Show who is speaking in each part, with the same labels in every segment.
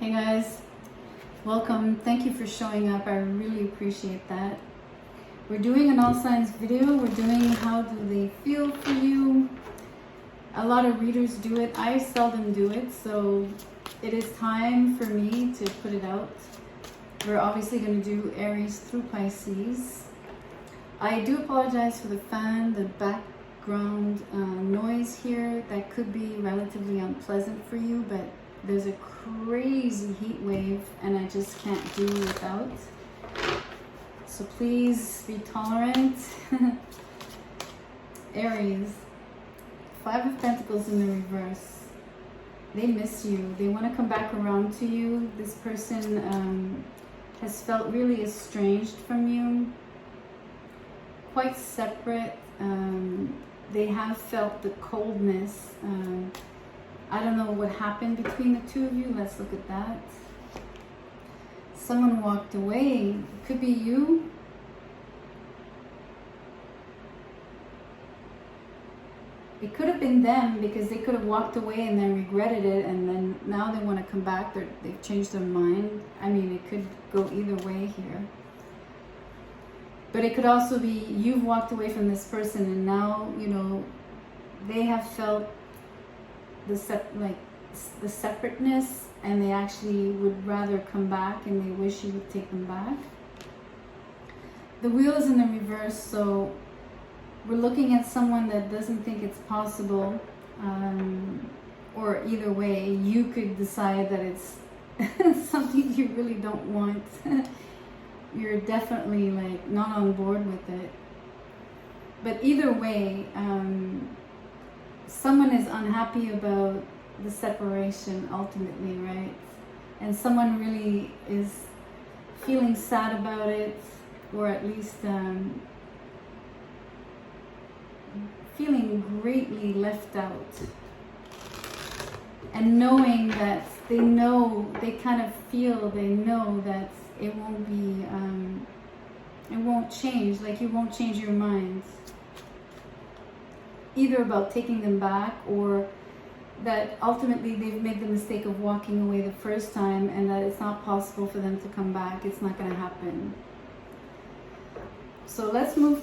Speaker 1: Hey guys, welcome. Thank you for showing up. I really appreciate that. We're doing an all signs video. We're doing how do they feel for you. A lot of readers do it. I seldom do it, so it is time for me to put it out. We're obviously going to do Aries through Pisces. I do apologize for the fan, the background noise here. That could be relatively unpleasant for you, but there's a crazy heat wave and I just can't do without. So please be tolerant. Aries, 5 of Pentacles in the reverse. They miss you. They want to come back around to you. This person has felt really estranged from you. Quite separate. They have felt the coldness. I don't know what happened between the two of you. Let's look at that. Someone walked away. It could be you. It could have been them because they could have walked away and then regretted it, and then now they want to come back. They've changed their mind. I mean, it could go either way here. But it could also be you've walked away from this person and now, you know, they have felt the separateness and they actually would rather come back and they wish you would take them back. The wheel is in the reverse, so we're looking at someone that doesn't think it's possible, or either way, you could decide that it's something you really don't want. You're definitely like not on board with it. But either way, someone is unhappy about the separation ultimately, right? And someone really is feeling sad about it, or at least feeling greatly left out. And knowing that they know that it won't be, it won't change, like you won't change your minds. Either about taking them back, or that ultimately they've made the mistake of walking away the first time and that it's not possible for them to come back. It's not going to happen. So let's move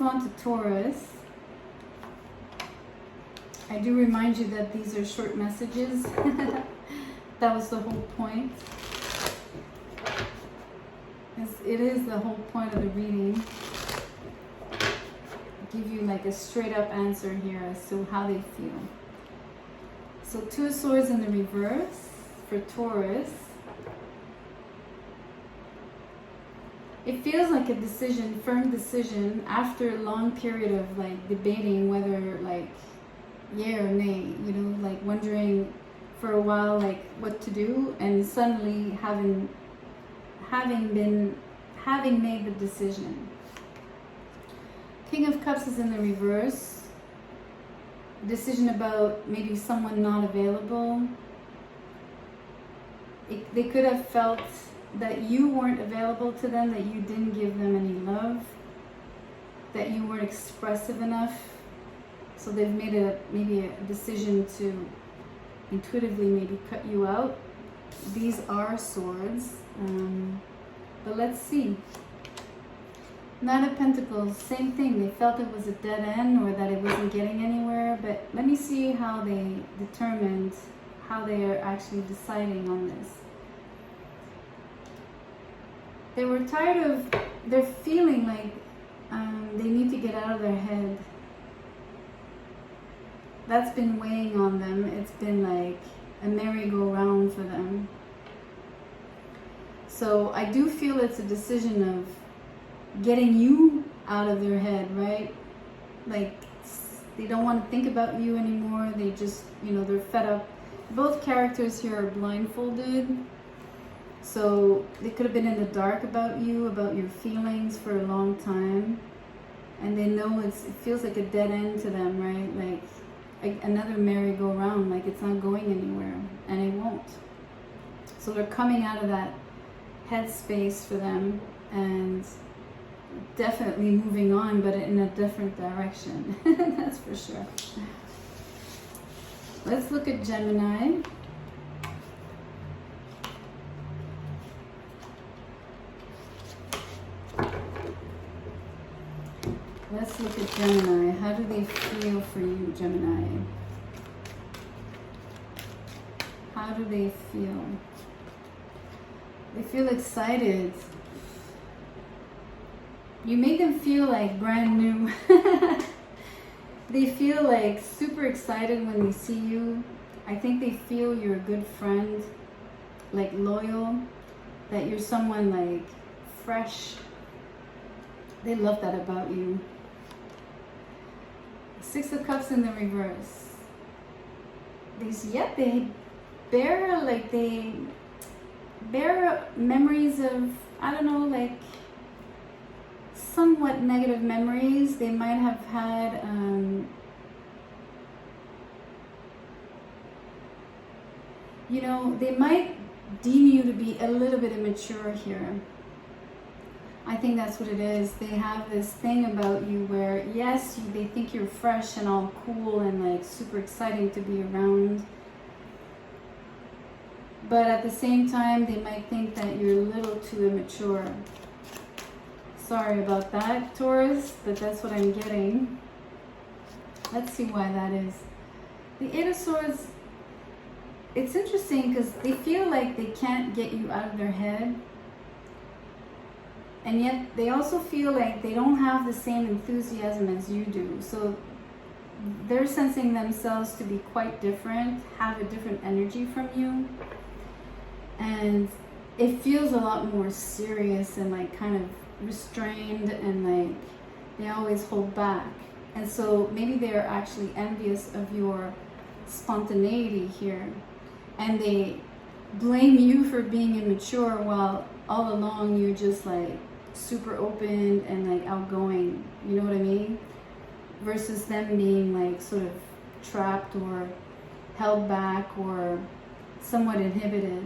Speaker 1: on to Taurus. I do remind you that these are short messages. That was the whole point. It is the whole point of the reading. Give you like a straight up answer here as to how they feel. So 2 of Swords in the reverse for Taurus. It feels like a decision, firm decision, after a long period of like debating whether like yay or nay, you know, like wondering for a while like what to do, and suddenly having made the decision. King of Cups is in the reverse. Decision about maybe someone not available. They could have felt that you weren't available to them, that you didn't give them any love, that you weren't expressive enough. So they've made maybe a decision to intuitively maybe cut you out. These are swords. But let's see. Knight of Pentacles, same thing. They felt it was a dead end or that it wasn't getting anywhere. But let me see how they determined, how they are actually deciding on this. They were tired of, they're feeling like they need to get out of their head. That's been weighing on them. It's been like a merry-go-round for them. So I do feel it's a decision of getting you out of their head, right? Like they don't want to think about you anymore. They just, you know, they're fed up. Both characters here are blindfolded. So they could have been in the dark about you, about your feelings for a long time. And they know it feels like a dead end to them, right? Like another merry-go-round, like it's not going anywhere, and it won't. So they're coming out of that headspace for them and definitely moving on, but in a different direction. That's for sure. Let's look at Gemini. let's look at Gemini. How do they feel for you, Gemini? How do they feel? They feel excited. You make them feel like brand new. They feel like super excited when they see you. I think they feel you're a good friend, like loyal, that you're someone like fresh. They love that about you. Six of Cups in the reverse. They bear memories of, I don't know, like somewhat negative memories. They might have had you know, they might deem you to be a little bit immature here. I think that's what it is. They have this thing about you where, yes, they think you're fresh and all cool and like super exciting to be around. But at the same time, they might think that you're a little too immature. Sorry about that, Taurus, but that's what I'm getting. Let's see why that is. The Eight of Swords, it's interesting because they feel like they can't get you out of their head. And yet they also feel like they don't have the same enthusiasm as you do. So they're sensing themselves to be quite different, have a different energy from you. And it feels a lot more serious and like kind of restrained, and like they always hold back. And so maybe they're actually envious of your spontaneity here. And they blame you for being immature while all along you're just like super open and like outgoing, you know what I mean? Versus them being like sort of trapped or held back or somewhat inhibited.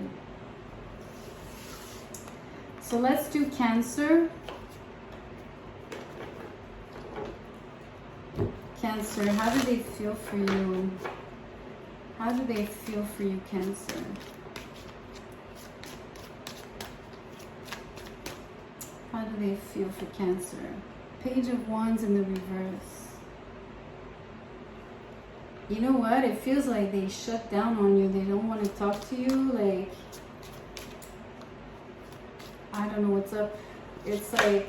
Speaker 1: So let's do Cancer. Cancer, how do they feel for you? How do they feel for you, Cancer? How do they feel for Cancer? Page of Wands in the reverse. You know what? It feels like they shut down on you. They don't want to talk to you. Like, I don't know what's up. It's like,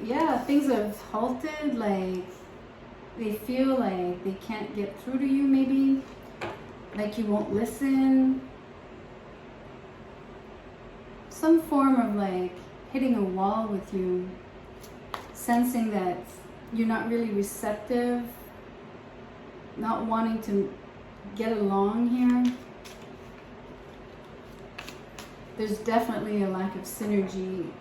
Speaker 1: yeah, things have halted. Like, they feel like they can't get through to you, maybe. Like you won't listen. Some form of like hitting a wall with you. Sensing that you're not really receptive. Not wanting to get along here. There's definitely a lack of synergy.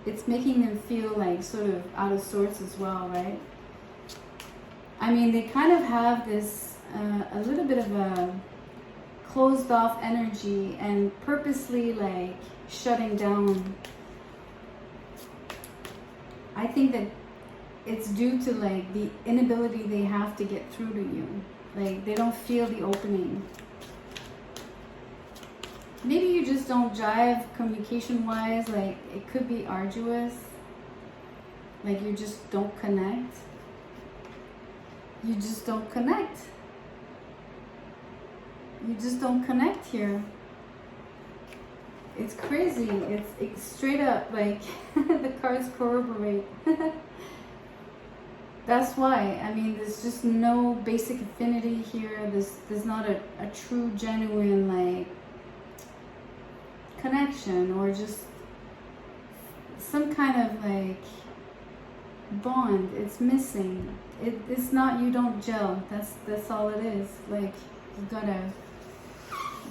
Speaker 1: It's making them feel like sort of out of sorts as well, right? I mean, they kind of have this a little bit of a closed off energy and purposely like shutting down. I think that it's due to like the inability they have to get through to you. Like they don't feel the opening. Maybe you just don't jive communication wise. Like it could be arduous. Like you just don't connect. You just don't connect. You just don't connect here. It's crazy. It's straight up like the cards corroborate. That's why. I mean, there's just no basic affinity here. There's not a true, genuine like connection or just some kind of like bond. It's missing. It's not, you don't gel. That's all it is. Like you gotta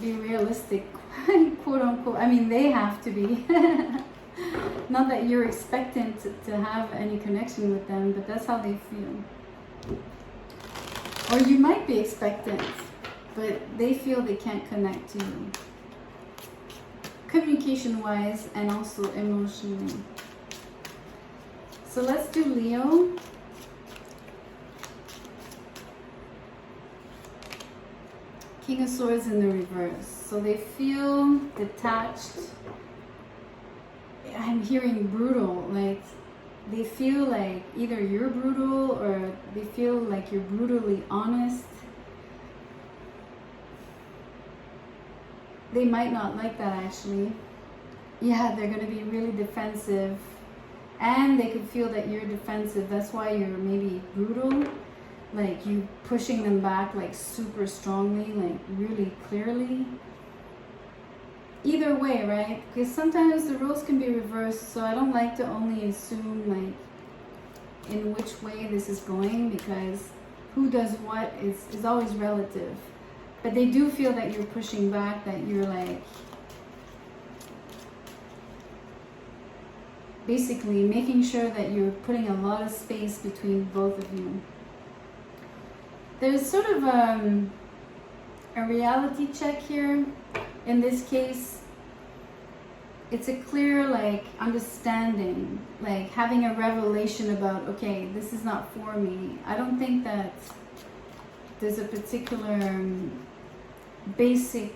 Speaker 1: be realistic, quote unquote. I mean, they have to be. Not that you're expectant to have any connection with them, but that's how they feel. Or you might be expectant, but they feel they can't connect to you. Communication wise and also emotionally. So let's do Leo. King of Swords in the reverse. So they feel detached. I'm hearing brutal, like they feel like either you're brutal or they feel like you're brutally honest. They might not like that actually. Yeah, they're going to be really defensive, and they could feel that you're defensive. That's why you're maybe brutal, like you pushing them back like super strongly, like really clearly. Either way, right? Because sometimes the roles can be reversed, so I don't like to only assume like in which way this is going, because who does what is always relative. But they do feel that you're pushing back, that you're like basically making sure that you're putting a lot of space between both of you. There's sort of a reality check here. In this case, it's a clear like understanding, like having a revelation about, okay, this is not for me. I don't think that there's a particular basic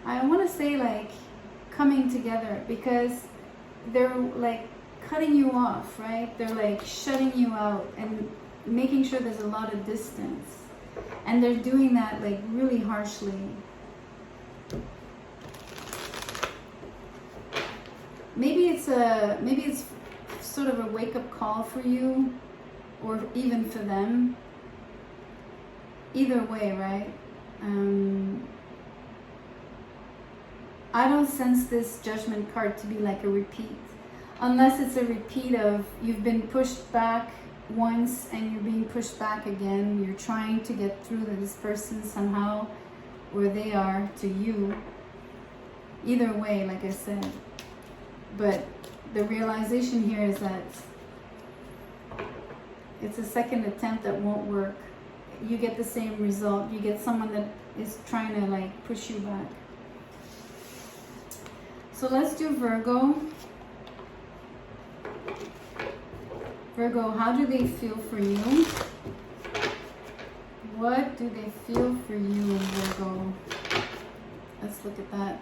Speaker 1: I want to say like coming together, because they're like cutting you off, right? They're like shutting you out and making sure there's a lot of distance, and they're doing that like really harshly. Maybe it's sort of a wake-up call for you, or even for them. Either way, right? I don't sense this Judgment card to be like a repeat, unless it's a repeat of you've been pushed back once and you're being pushed back again. You're trying to get through to this person somehow, or they are to you. Either way, like I said. But the realization here is that it's a second attempt that won't work. You get the same result. You get someone that is trying to like push you back. So let's do Virgo. Virgo, how do they feel for you? What do they feel for you, Virgo? Let's look at that.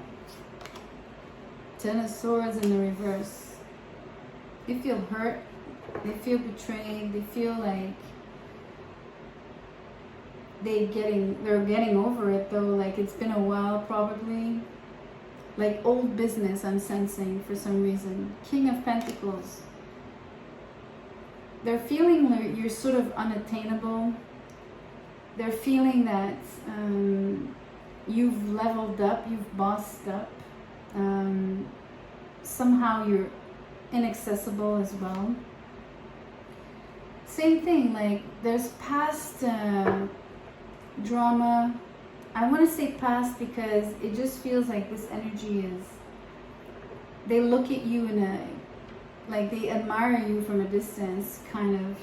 Speaker 1: Ten of Swords in the reverse. They feel hurt. They feel betrayed. They feel like they're getting over it though. Like it's been a while probably. Like old business, I'm sensing for some reason. King of Pentacles. They're feeling you're sort of unattainable. They're feeling that you've leveled up, you've bossed up. Somehow you're inaccessible as well. Same thing, like there's past drama. I want to say past because it just feels like this energy is, they look at you in a, like they admire you from a distance, kind of.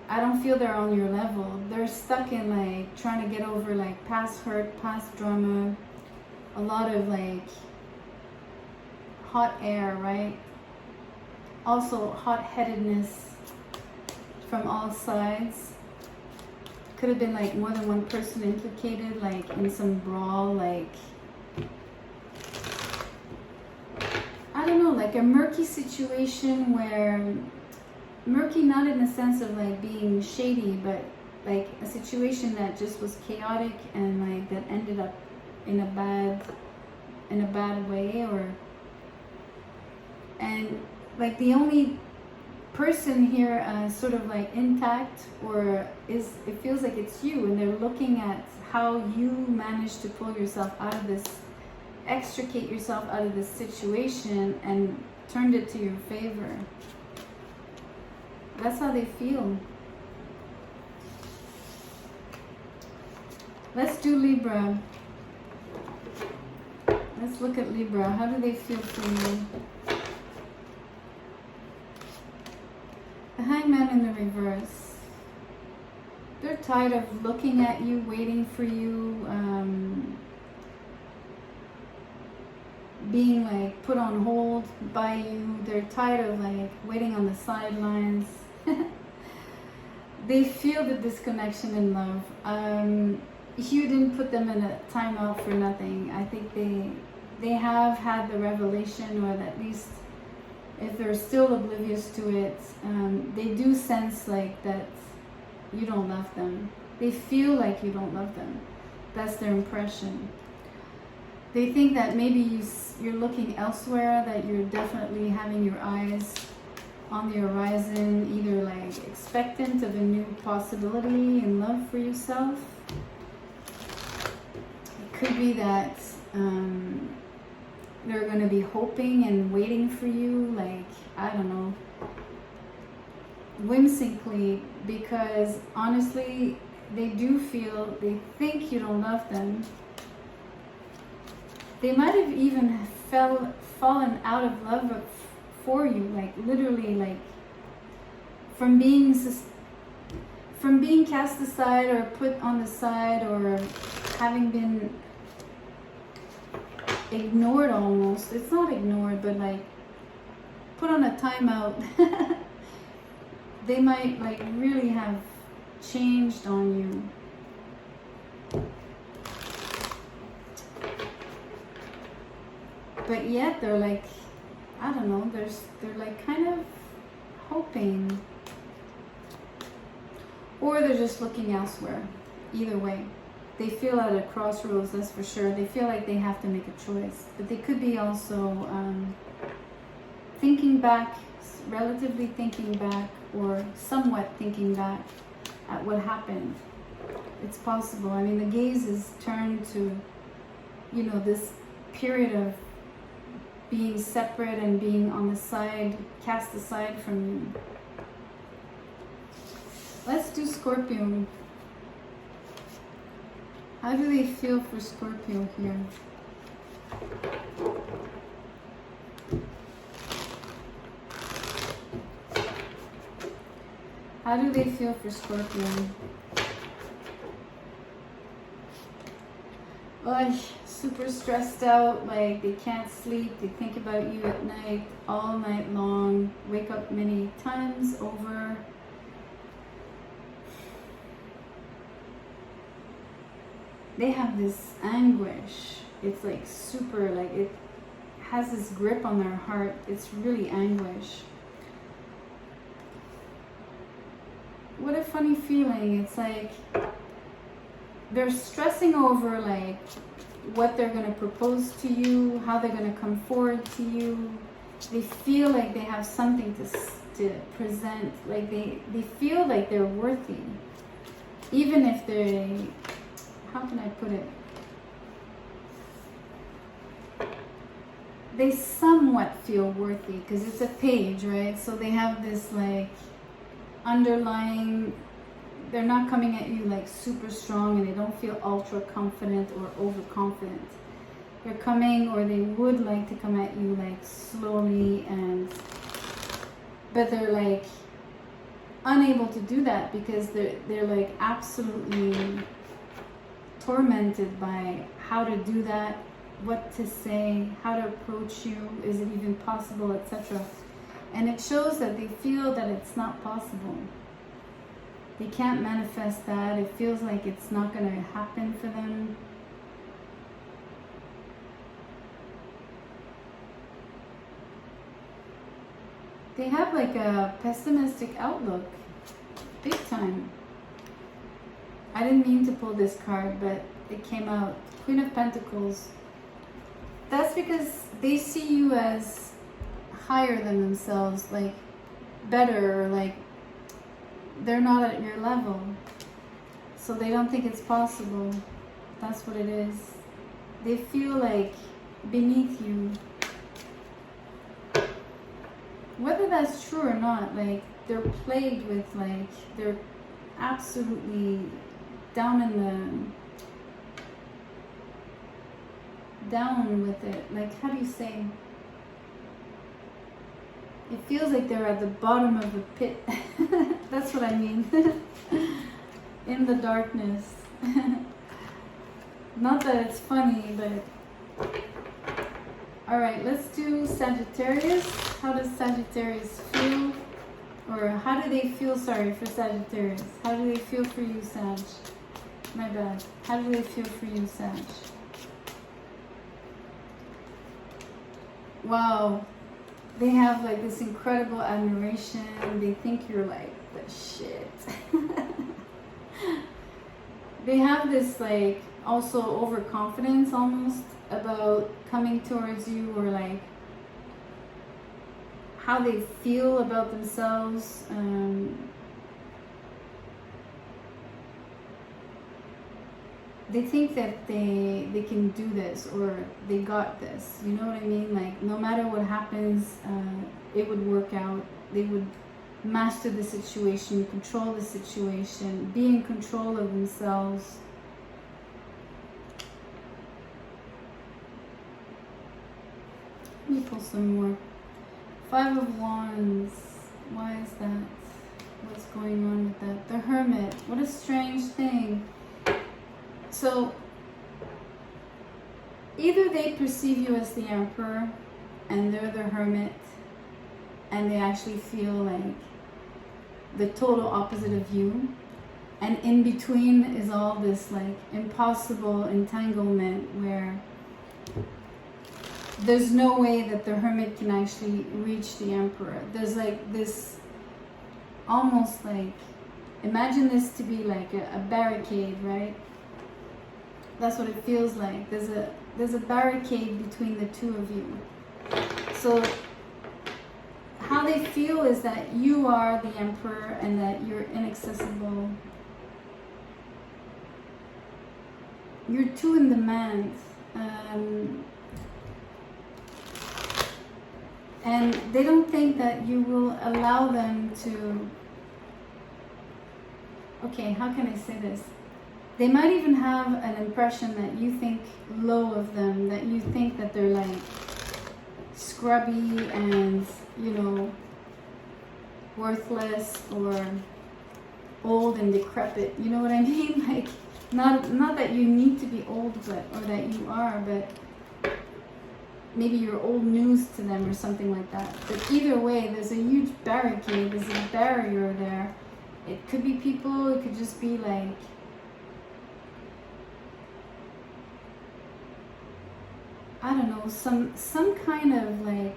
Speaker 1: I don't feel they're on your level. They're stuck in like trying to get over like past hurt, past drama, a lot of like hot air, right? Also hot-headedness from all sides. Could have been like more than one person implicated, like in some brawl, like I don't know, like a murky situation where, murky not in the sense of like being shady, but like a situation that just was chaotic and like that ended up in a bad way, or, and like the only person here sort of like intact, or is, it feels like it's you, and they're looking at how you managed to pull yourself out of this, extricate yourself out of this situation and turned it to your favor. That's how they feel. Let's do Libra. Let's look at Libra. How do they feel for you? The Hangman in the reverse. They're tired of looking at you, waiting for you, being like put on hold by you. They're tired of like waiting on the sidelines. They feel the disconnection in love. you didn't put them in a timeout for nothing. I think they have had the revelation, or at least if they're still oblivious to it, they do sense like that you don't love them. They feel like you don't love them. That's their impression. They think that maybe you're looking elsewhere, that you're definitely having your eyes on the horizon, either like expectant of a new possibility in love for yourself. It could be that they're going to be hoping and waiting for you, like, I don't know, whimsically, because honestly, they think you don't love them. They might have even fallen out of love for you, like literally, like from being cast aside or put on the side, or having been ignored almost. It's not ignored, but like put on a timeout. They might like really have changed on you. But yet they're like, I don't know, they're like kind of hoping. Or they're just looking elsewhere. Either way. They feel at a crossroads, that's for sure. They feel like they have to make a choice. But they could be also thinking back, relatively thinking back, or somewhat thinking back at what happened. It's possible. I mean, the gaze is turned to, you know, this period of being separate and being on the side, cast aside from you. Let's do Scorpio. How do they feel for Scorpio here? How do they feel for Scorpio? Oh, super stressed out, like they can't sleep, they think about you at night, all night long, wake up many times over. They have this anguish. It's like super, like it has this grip on their heart. It's really anguish. What a funny feeling. It's like they're stressing over like what they're going to propose to you, how they're going to come forward to you. They feel like they have something to present. Like they feel like they're worthy. Even if they, how can I put it? They somewhat feel worthy because it's a page, right? So they have this like underlying, they're not coming at you like super strong, and they don't feel ultra confident or overconfident. They're coming, or they would like to come at you like slowly, but they're like unable to do that because they're like absolutely tormented by how to do that, what to say, how to approach you, is it even possible, etc. And it shows that they feel that it's not possible. They can't manifest that. It feels like it's not going to happen for them. They have like a pessimistic outlook, big time. I didn't mean to pull this card, but it came out. Queen of Pentacles. That's because they see you as higher than themselves, like better, or like they're not at your level. So they don't think it's possible. That's what it is. They feel like beneath you. Whether that's true or not, like they're plagued with like, they're absolutely down with it. Like, how do you say? It feels like they're at the bottom of a pit. That's what I mean. In the darkness. Not that it's funny, but... Alright, let's do Sagittarius. How does Sagittarius feel? Or how do they feel, sorry, for Sagittarius? How do they feel for you, Sag? My bad. How do they feel for you, Sag? Wow. They have like this incredible admiration. They think you're like the shit. They have this like also overconfidence almost about coming towards you, or like how they feel about themselves. They think that they can do this, or they got this, you know what I mean? Like no matter what happens, it would work out. They would master the situation, control the situation, be in control of themselves. Let me pull some more. 5 of Wands. Why is that? What's going on with that? The Hermit. What a strange thing. So, either they perceive you as the Emperor and they're the Hermit, and they actually feel like the total opposite of you, and in between is all this like impossible entanglement where there's no way that the Hermit can actually reach the Emperor. There's like this almost like, imagine this to be like a barricade, right? That's what it feels like. There's a barricade between the two of you. So how they feel is that you are the Emperor and that you're inaccessible. You're too in demand. And they don't think that you will allow them to... Okay, how can I say this? They might even have an impression that you think low of them, that you think that they're like scrubby and, you know, worthless or old and decrepit. You know what I mean? Like, not that you need to be old, but, or that you are, but maybe you're old news to them or something like that. But either way, there's a huge barricade, there's a barrier there. It could be people, it could just be like, I don't know, some kind of like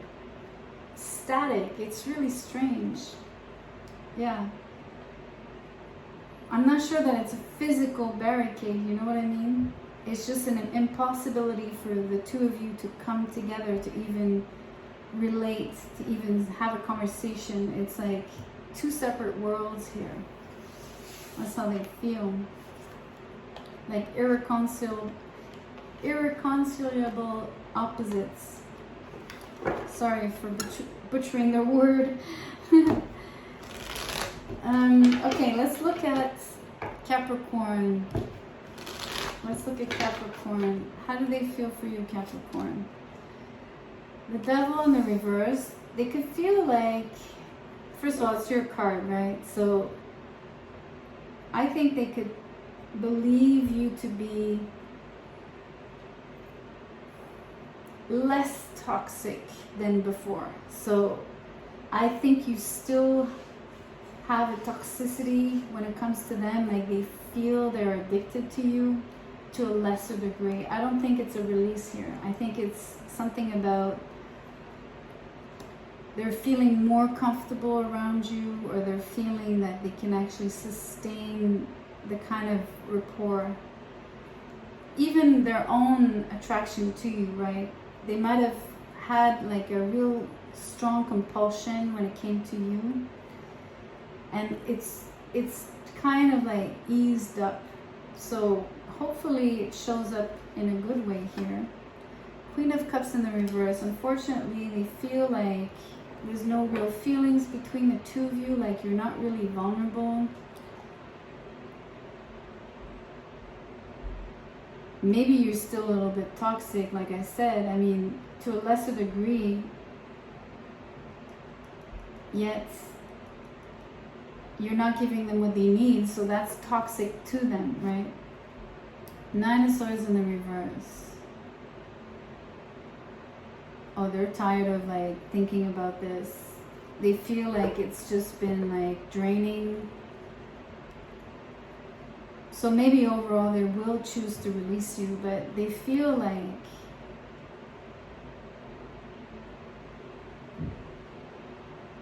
Speaker 1: static. It's really strange. Yeah. I'm not sure that it's a physical barricade, you know what I mean? It's just an impossibility for the two of you to come together, to even relate, to even have a conversation. It's like two separate worlds here. That's how they feel. Like irreconcilable opposites. Sorry for butchering the word. Okay, let's look at Capricorn. Let's look at Capricorn. How do they feel for you, Capricorn? The Devil in the reverse. They could feel like, first of all, it's your card, right? So I think they could believe you to be less toxic than before. So I think you still have a toxicity when it comes to them. Like they feel they're addicted to you to a lesser degree. I don't think it's a release here. I think it's something about they're feeling more comfortable around you, or they're feeling that they can actually sustain the kind of rapport, even their own attraction to you, right? They might have had like a real strong compulsion when it came to you, and it's kind of like eased up. So hopefully it shows up in a good way here. Queen of Cups in the reverse. Unfortunately, they feel like there's no real feelings between the two of you, like you're not really vulnerable. Maybe you're still a little bit toxic, like I said. I mean, to a lesser degree, yet you're not giving them what they need, so that's toxic to them, right? 9 of Swords in the reverse. Oh, they're tired of like thinking about this. They feel like it's just been like draining. So maybe overall they will choose to release you, but they feel like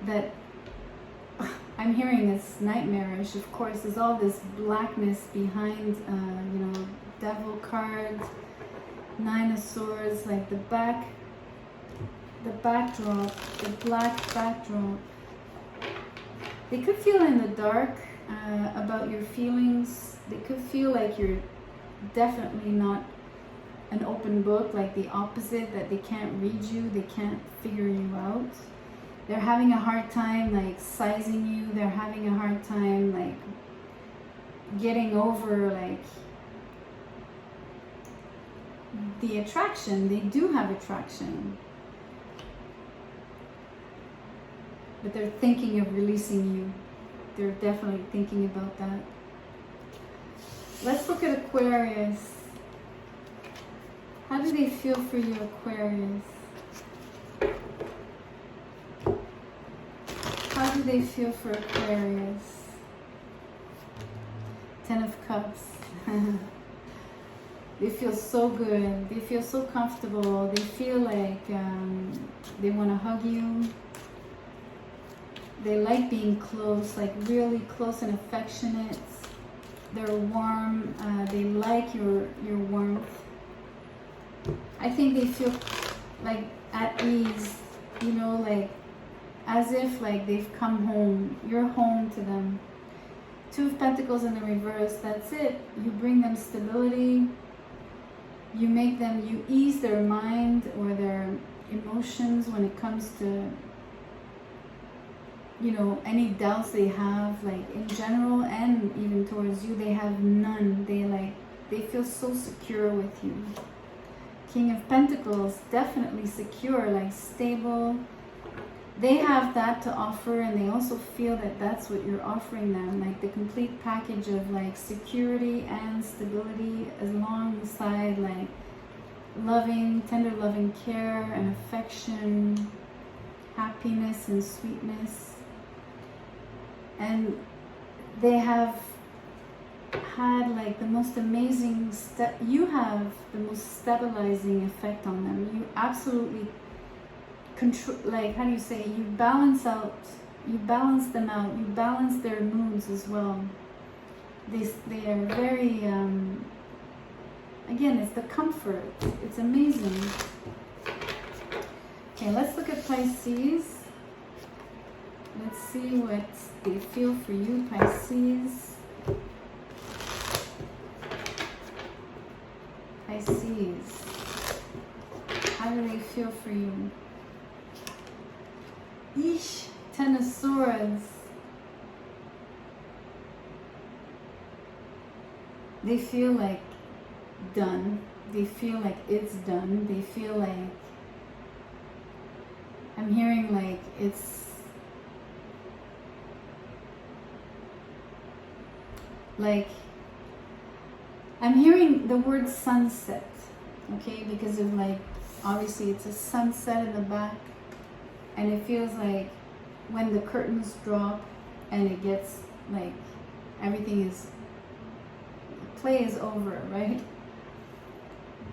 Speaker 1: that. I'm hearing it's nightmarish. Of course, there's all this blackness behind, you know, devil cards, 9 of Swords, like the backdrop, the black backdrop. They could feel in the dark about your feelings. They could feel like you're definitely not an open book, like the opposite, that they can't read you, they can't figure you out. They're having a hard time like sizing you. They're having a hard time like getting over like the attraction. They do have attraction, but they're thinking of releasing you. They're definitely thinking about that. Let's look at Aquarius. How do they feel for you, Aquarius? How do they feel for Aquarius? 10 of Cups. They feel so good. They feel so comfortable. They feel like they want to hug you. They like being close, like really close and affectionate. They're warm. They like your warmth. I think they feel like at ease, you know, like as if like they've come home. You're home to them. 2 of Pentacles in the reverse. That's it. You bring them stability. You make them, you ease their mind or their emotions when it comes to, you know, any doubts they have, like in general and even towards you. They have none. They feel so secure with you. King of Pentacles, definitely secure, like stable. They have that to offer, and they also feel that that's what you're offering them, like the complete package of like security and stability, alongside like loving, tender loving care and affection, happiness and sweetness. And they have had like the most amazing you have the most stabilizing effect on them. You absolutely control, like, how do you say, you balance them out, you balance their moods as well. They are very again, it's the comfort. It's amazing. Okay, let's look at Pisces. Let's see what they feel for you, Pisces. Pisces, how do they feel for you? Yeesh, 10 of Swords. They feel like done. They feel like it's done. They feel like, I'm hearing like it's like, I'm hearing the word sunset, okay, because of like, obviously it's a sunset in the back, and it feels like when the curtains drop and it gets like, everything is, play is over, right?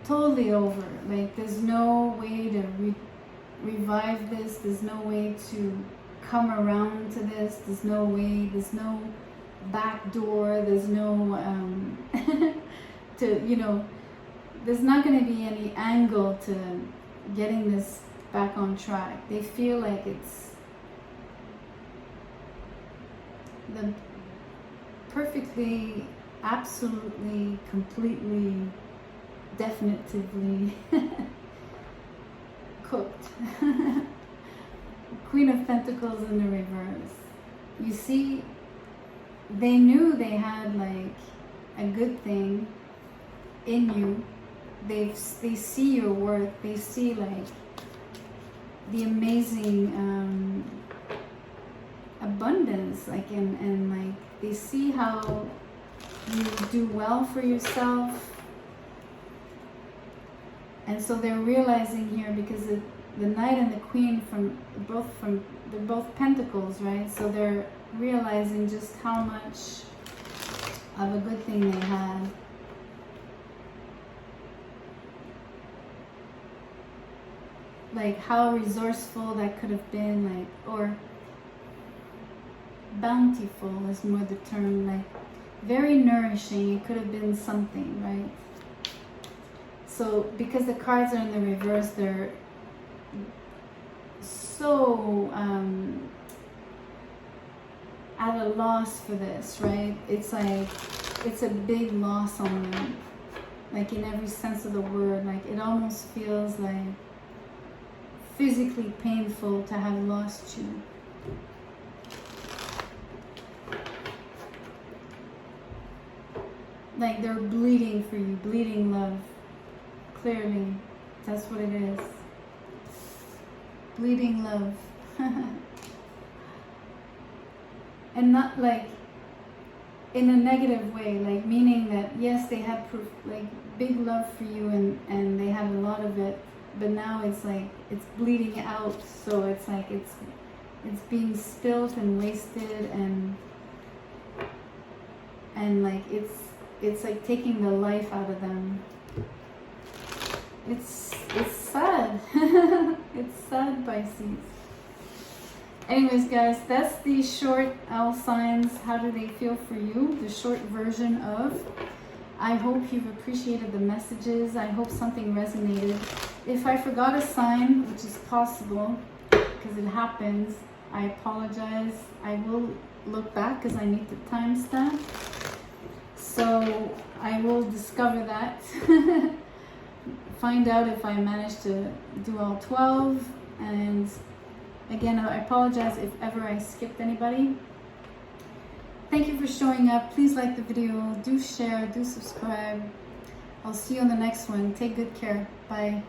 Speaker 1: Totally over. Like there's no way to revive this. There's no way to come around to this. There's no way, there's no back door. There's no to, you know, there's not going to be any angle to getting this back on track. They feel like it's the perfectly, absolutely, completely, definitively cooked. Queen of Pentacles in the reverse. You see, they knew they had like a good thing in you. They see your worth. They see like the amazing abundance, like and like they see how you do well for yourself. And so they're realizing here, because the Knight and the Queen they're both Pentacles, right? So they're realizing just how much of a good thing they had. Like how resourceful that could have been, like, or bountiful is more the term, like very nourishing. It could have been something, right? So because the cards are in the reverse, they're so at a loss for this, right? It's like, it's a big loss on them, like in every sense of the word. Like it almost feels like physically painful to have lost you. Like they're bleeding for you, bleeding love. Clearly, that's what it is. Bleeding love. And not like in a negative way, like meaning that yes, they had like big love for you, and they had a lot of it, but now it's like it's bleeding out. So it's like it's being spilled and wasted, and like it's like taking the life out of them. It's sad. It's sad, Pisces. Anyways, guys, that's the short owl signs. How do they feel for you? The short version of. I hope you've appreciated the messages. I hope something resonated. If I forgot a sign, which is possible, because it happens, I apologize. I will look back because I need the timestamp. So I will discover that. Find out if I managed to do all 12. And again, I apologize if ever I skipped anybody. Thank you for showing up. Please like the video. Do share. Do subscribe. I'll see you on the next one. Take good care. Bye.